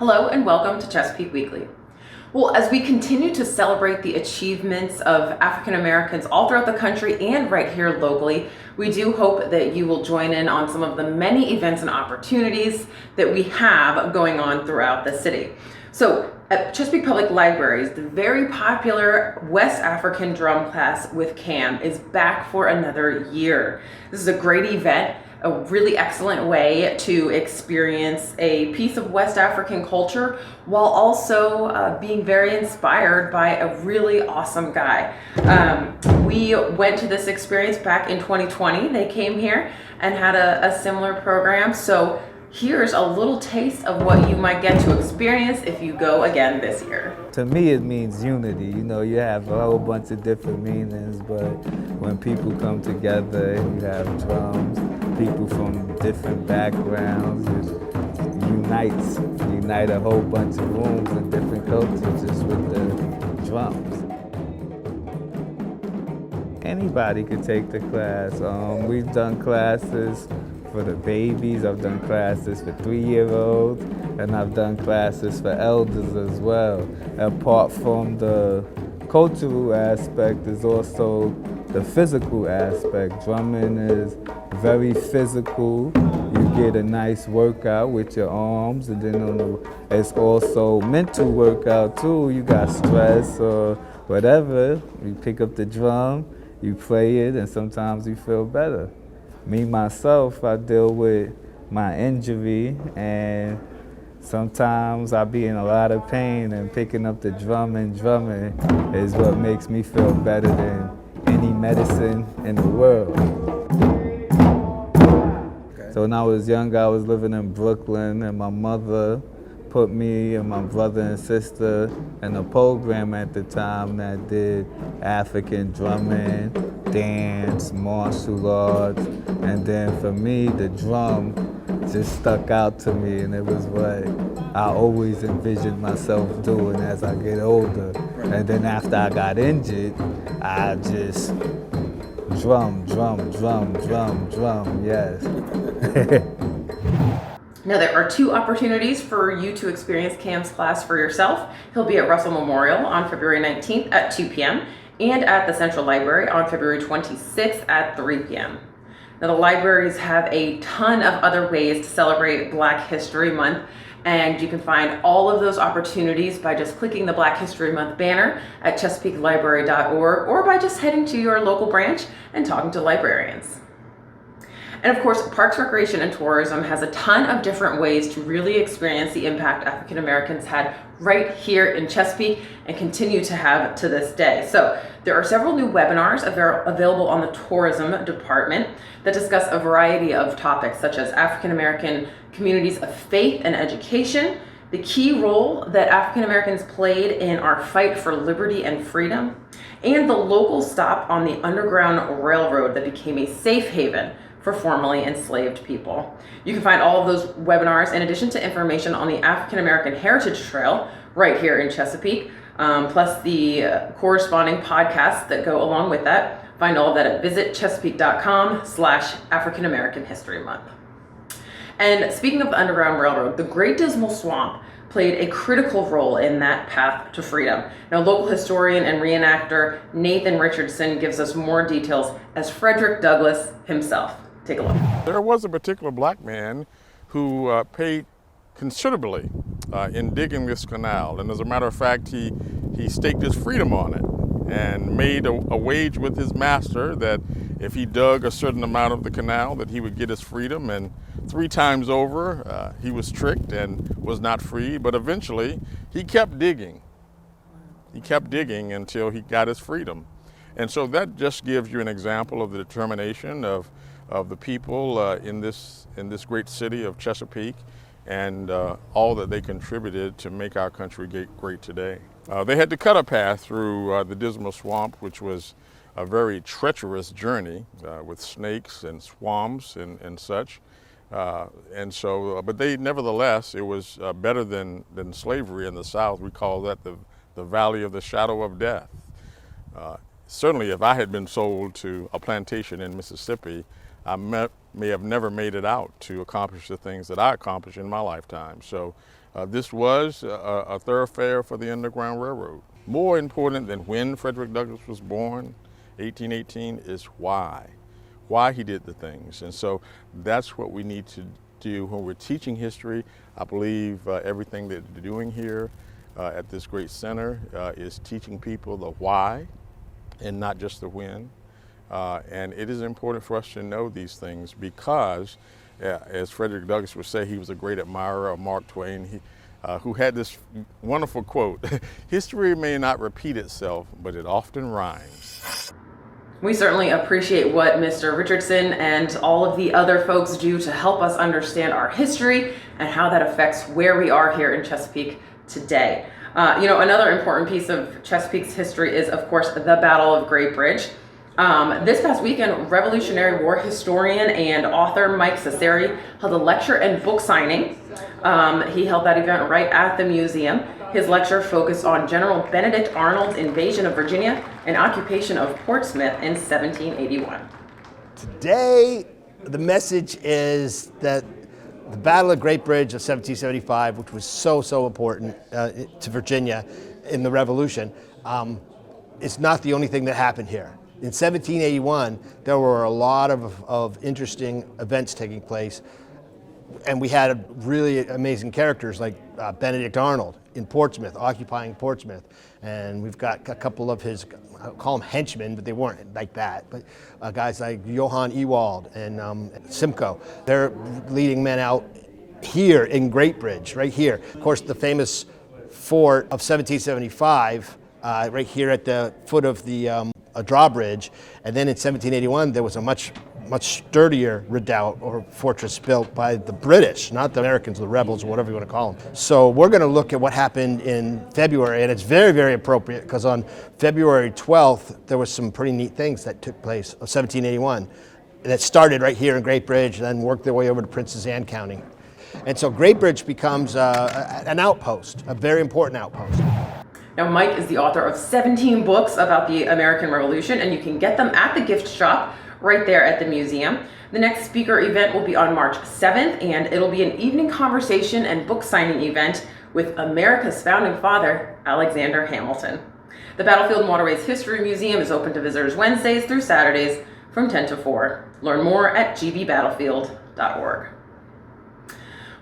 Hello and welcome to Chesapeake Weekly. Well, as we continue to celebrate the achievements of African Americans all throughout the country and right here locally, we do hope that you will join in on some of the many events and opportunities that we have going on throughout the city. So at Chesapeake Public Libraries, the very popular West African drum class with CAM is back for another year. This is a great event, a really excellent way to experience a piece of West African culture while also being very inspired by a really awesome guy. We went to this experience back in 2020. They came here and had a similar program. So here's a little taste of what you might get to experience if you go again this year. To me, it means unity. You know, you have a whole bunch of different meanings, but when people come together and you have drums, people from different backgrounds, it unite a whole bunch of rooms and different cultures just with the drums. Anybody could take the class. We've done classes for the babies, I've done classes for 3-year-olds, and I've done classes for elders as well. Apart from the cultural aspect, there's also the physical aspect. Drumming is very physical. You get a nice workout with your arms, and then it's also mental workout too. You got stress or whatever, you pick up the drum, you play it, and sometimes you feel better. Me, myself, I deal with my injury, and sometimes I be in a lot of pain, and picking up the drum and drumming is what makes me feel better than any medicine in the world. Okay. So when I was young, I was living in Brooklyn, and my mother put me and my brother and sister in a program at the time that did African drumming, dance, martial arts, and then for me, the drum just stuck out to me, and it was what I always envisioned myself doing as I get older. And then after I got injured, I just drum, yes. Now, there are 2 opportunities for you to experience Cam's class for yourself. He'll be at Russell Memorial on February 19th at 2 p.m. and at the Central Library on February 26th at 3 p.m. Now, the libraries have a ton of other ways to celebrate Black History Month, and you can find all of those opportunities by just clicking the Black History Month banner at chesapeakelibrary.org or by just heading to your local branch and talking to librarians. And of course, Parks, Recreation, and Tourism has a ton of different ways to really experience the impact African Americans had right here in Chesapeake and continue to have to this day. So there are several new webinars available on the tourism department that discuss a variety of topics such as African American communities of faith and education, the key role that African Americans played in our fight for liberty and freedom, and the local stop on the Underground Railroad that became a safe haven for formerly enslaved people. You can find all of those webinars in addition to information on the African American Heritage Trail right here in Chesapeake, plus the corresponding podcasts that go along with that. Find all of that at visitchesapeake.com/African American History Month. And speaking of the Underground Railroad, the Great Dismal Swamp played a critical role in that path to freedom. Now, local historian and reenactor Nathan Richardson gives us more details as Frederick Douglass himself. Take a look. There was a particular Black man who paid considerably in digging this canal. And as a matter of fact, he staked his freedom on it and made a wage with his master that if he dug a certain amount of the canal that he would get his freedom. And 3 times over, he was tricked and was not free, but eventually he kept digging. He kept digging until he got his freedom. And so that just gives you an example of the determination of the people in this great city of Chesapeake and all that they contributed to make our country great today. They had to cut a path through the Dismal Swamp, which was a very treacherous journey with snakes and swamps and such. But they, nevertheless, it was better than slavery in the South. We call that the Valley of the Shadow of Death. certainly if I had been sold to a plantation in Mississippi, I may have never made it out to accomplish the things that I accomplished in my lifetime. So this was a thoroughfare for the Underground Railroad. More important than when Frederick Douglass was born, 1818, is why he did the things. And so that's what we need to do when we're teaching history. I believe everything that they're doing here at this great center is teaching people the why and not just the when. And it is important for us to know these things because, as Frederick Douglass would say, he was a great admirer of Mark Twain, who had this wonderful quote, "History may not repeat itself, but it often rhymes." We certainly appreciate what Mr. Richardson and all of the other folks do to help us understand our history and how that affects where we are here in Chesapeake today. Another important piece of Chesapeake's history is, of course, the Battle of Great Bridge. This past weekend, Revolutionary War historian and author Mike Cesari held a lecture and book signing. He held that event right at the museum. His lecture focused on General Benedict Arnold's invasion of Virginia and occupation of Portsmouth in 1781. Today, the message is that the Battle of Great Bridge of 1775, which was so important to Virginia in the Revolution, is not the only thing that happened here. In 1781, there were a lot of interesting events taking place, and we had really amazing characters like Benedict Arnold in Portsmouth, occupying Portsmouth. And we've got a couple of his, I'll call them henchmen, but they weren't like that. But guys like Johann Ewald and Simcoe, they're leading men out here in Great Bridge, right here. Of course, the famous fort of 1775, right here at the foot of the drawbridge. And then in 1781, there was a much sturdier redoubt or fortress built by the British, not the Americans, the rebels, or whatever you want to call them. So we're going to look at what happened in February, and it's very, very appropriate because on February 12th, there was some pretty neat things that took place of 1781 that started right here in Great Bridge and then worked their way over to Princess Anne County. And so Great Bridge becomes an outpost, a very important outpost. Now, Mike is the author of 17 books about the American Revolution, and you can get them at the gift shop right there at the museum. The next speaker event will be on March 7th, and it'll be an evening conversation and book signing event with America's founding father, Alexander Hamilton. The Battlefield Waterways History Museum is open to visitors Wednesdays through Saturdays from 10 to 4. Learn more at gbbattlefield.org.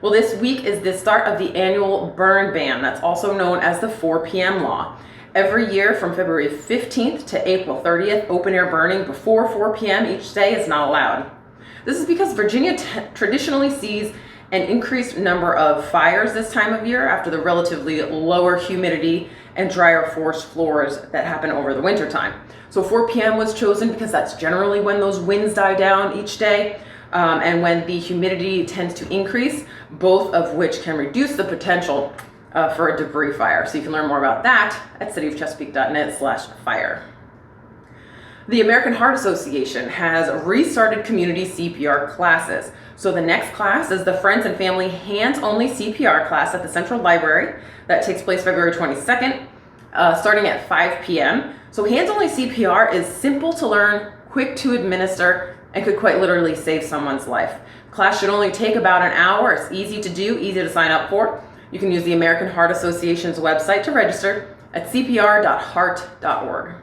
Well, this week is the start of the annual burn ban, that's also known as the 4 p.m. law. Every year from February 15th to April 30th, open air burning before 4 p.m. each day is not allowed. This is because Virginia traditionally sees an increased number of fires this time of year after the relatively lower humidity and drier forest floors that happen over the winter time. So 4 p.m. was chosen because that's generally when those winds die down each day. And when the humidity tends to increase, both of which can reduce the potential for a debris fire. So you can learn more about that at cityofchesapeake.net/fire. The American Heart Association has restarted community CPR classes. So the next class is the Friends and Family Hands-Only CPR class at the Central Library. That takes place February 22nd, starting at 5 p.m. So hands-only CPR is simple to learn, quick to administer, and could quite literally save someone's life. Class should only take about an hour. It's easy to do, easy to sign up for. You can use the American Heart Association's website to register at cpr.heart.org.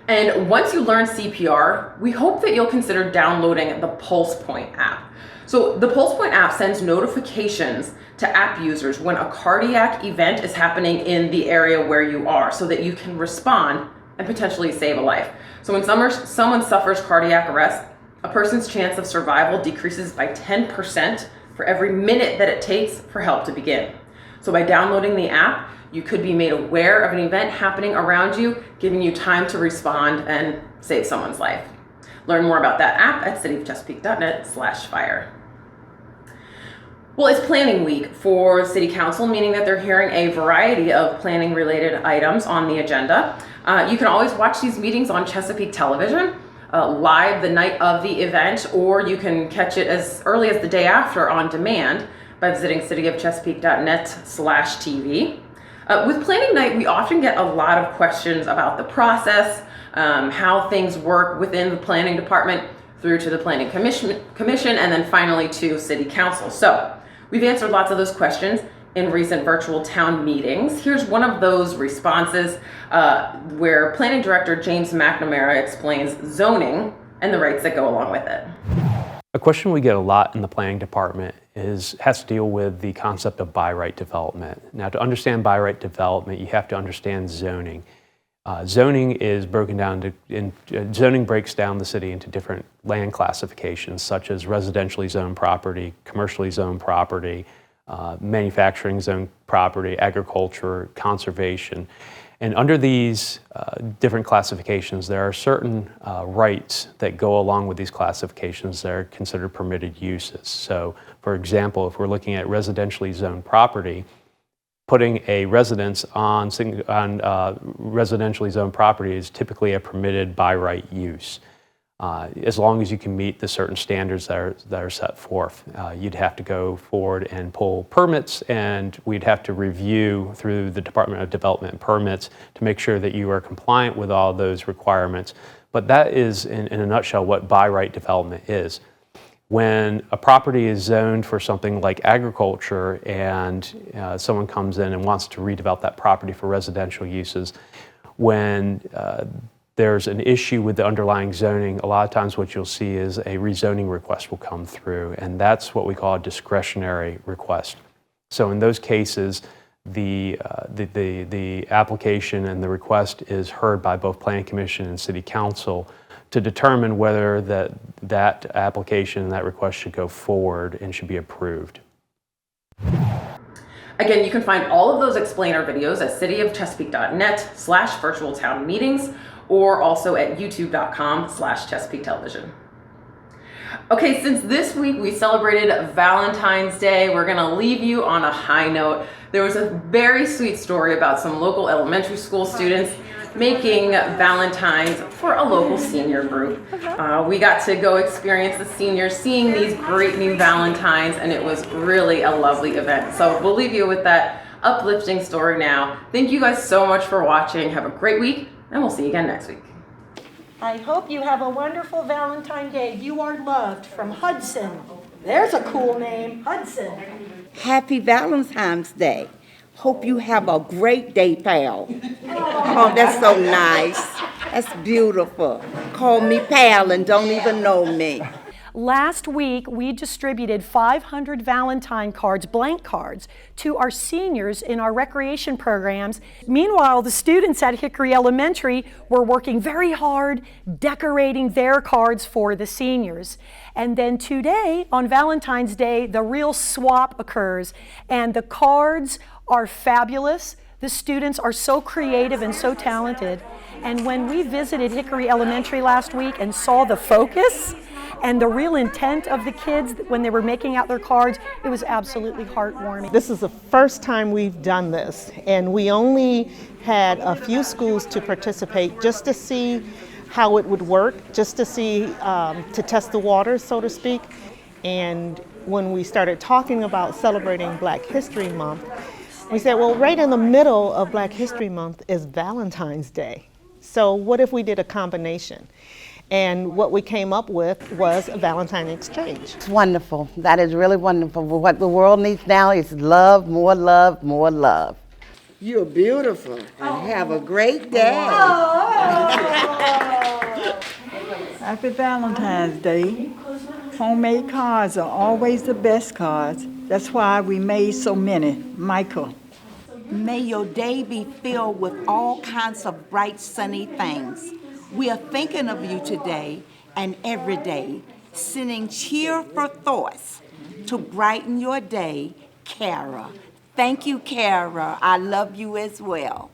And once you learn CPR, we hope that you'll consider downloading the PulsePoint app. So the PulsePoint app sends notifications to app users when a cardiac event is happening in the area where you are so that you can respond and potentially save a life. So when someone suffers cardiac arrest, a person's chance of survival decreases by 10% for every minute that it takes for help to begin. So by downloading the app, you could be made aware of an event happening around you, giving you time to respond and save someone's life. Learn more about that app at cityofchesapeake.net/fire. Well, it's planning week for City Council, meaning that they're hearing a variety of planning related items on the agenda. You can always watch these meetings on Chesapeake Television, live the night of the event, or you can catch it as early as the day after on demand by visiting cityofchesapeake.net/TV. With planning night, we often get a lot of questions about the process, how things work within the planning department, through to the planning commission, and then finally to city council. So we've answered lots of those questions in recent virtual town meetings. Here's one of those responses where planning director James McNamara explains zoning and the rights that go along with it. A question we get a lot in the planning department has to deal with the concept of by right development. Now, to understand by right development, you have to understand zoning. Zoning is broken down zoning breaks down the city into different land classifications, such as residentially zoned property, commercially zoned property, manufacturing zone property, agriculture, conservation. And under these different classifications, there are certain rights that go along with these classifications that are considered permitted uses. So, for example, if we're looking at residentially zoned property, putting a residence on residentially zoned property is typically a permitted by right use. As long as you can meet the certain standards that are set forth. You'd have to go forward and pull permits, and we'd have to review through the Department of Development and Permits to make sure that you are compliant with all those requirements. But that is, in a nutshell, what by right development is. When a property is zoned for something like agriculture and someone comes in and wants to redevelop that property for residential uses, when there's an issue with the underlying zoning, a lot of times what you'll see is a rezoning request will come through, and that's what we call a discretionary request. So in those cases, the application and the request is heard by both Planning Commission and City Council to determine whether that application and that request should go forward and should be approved. Again, you can find all of those explainer videos at cityofchesapeake.net/virtual town meetings, or also at youtube.com/Chesapeake Television. Okay, since this week we celebrated Valentine's Day, we're gonna leave you on a high note. There was a very sweet story about some local elementary school students making Valentines for a local senior group. We got to go experience the seniors seeing these great new Valentines, and it was really a lovely event. So we'll leave you with that uplifting story now. Thank you guys so much for watching. Have a great week, and we'll see you again next week. I hope you have a wonderful Valentine's Day. You are loved, from Hudson. There's a cool name, Hudson. Happy Valentine's Day. Hope you have a great day, pal. Oh, that's so nice. That's beautiful. Call me pal and don't even know me. Last week, we distributed 500 Valentine cards, blank cards, to our seniors in our recreation programs. Meanwhile, the students at Hickory Elementary were working very hard decorating their cards for the seniors. And then today, on Valentine's Day, the real swap occurs, and the cards are fabulous. The students are so creative and so talented. And when we visited Hickory Elementary last week and saw the focus and the real intent of the kids when they were making out their cards, it was absolutely heartwarming. This is the first time we've done this, and we only had a few schools to participate just to see how it would work, just to see, to test the waters, so to speak. And when we started talking about celebrating Black History Month, we said, well, right in the middle of Black History Month is Valentine's Day. So what if we did a combination? And what we came up with was a Valentine exchange. It's wonderful. That is really wonderful. What the world needs now is love, more love, more love. You're beautiful. And have a great day. Happy Valentine's Day. Homemade cards are always the best cards. That's why we made so many. Michael. May your day be filled with all kinds of bright, sunny things. We are thinking of you today and every day, sending cheerful thoughts to brighten your day, Kara. Thank you, Kara. I love you as well.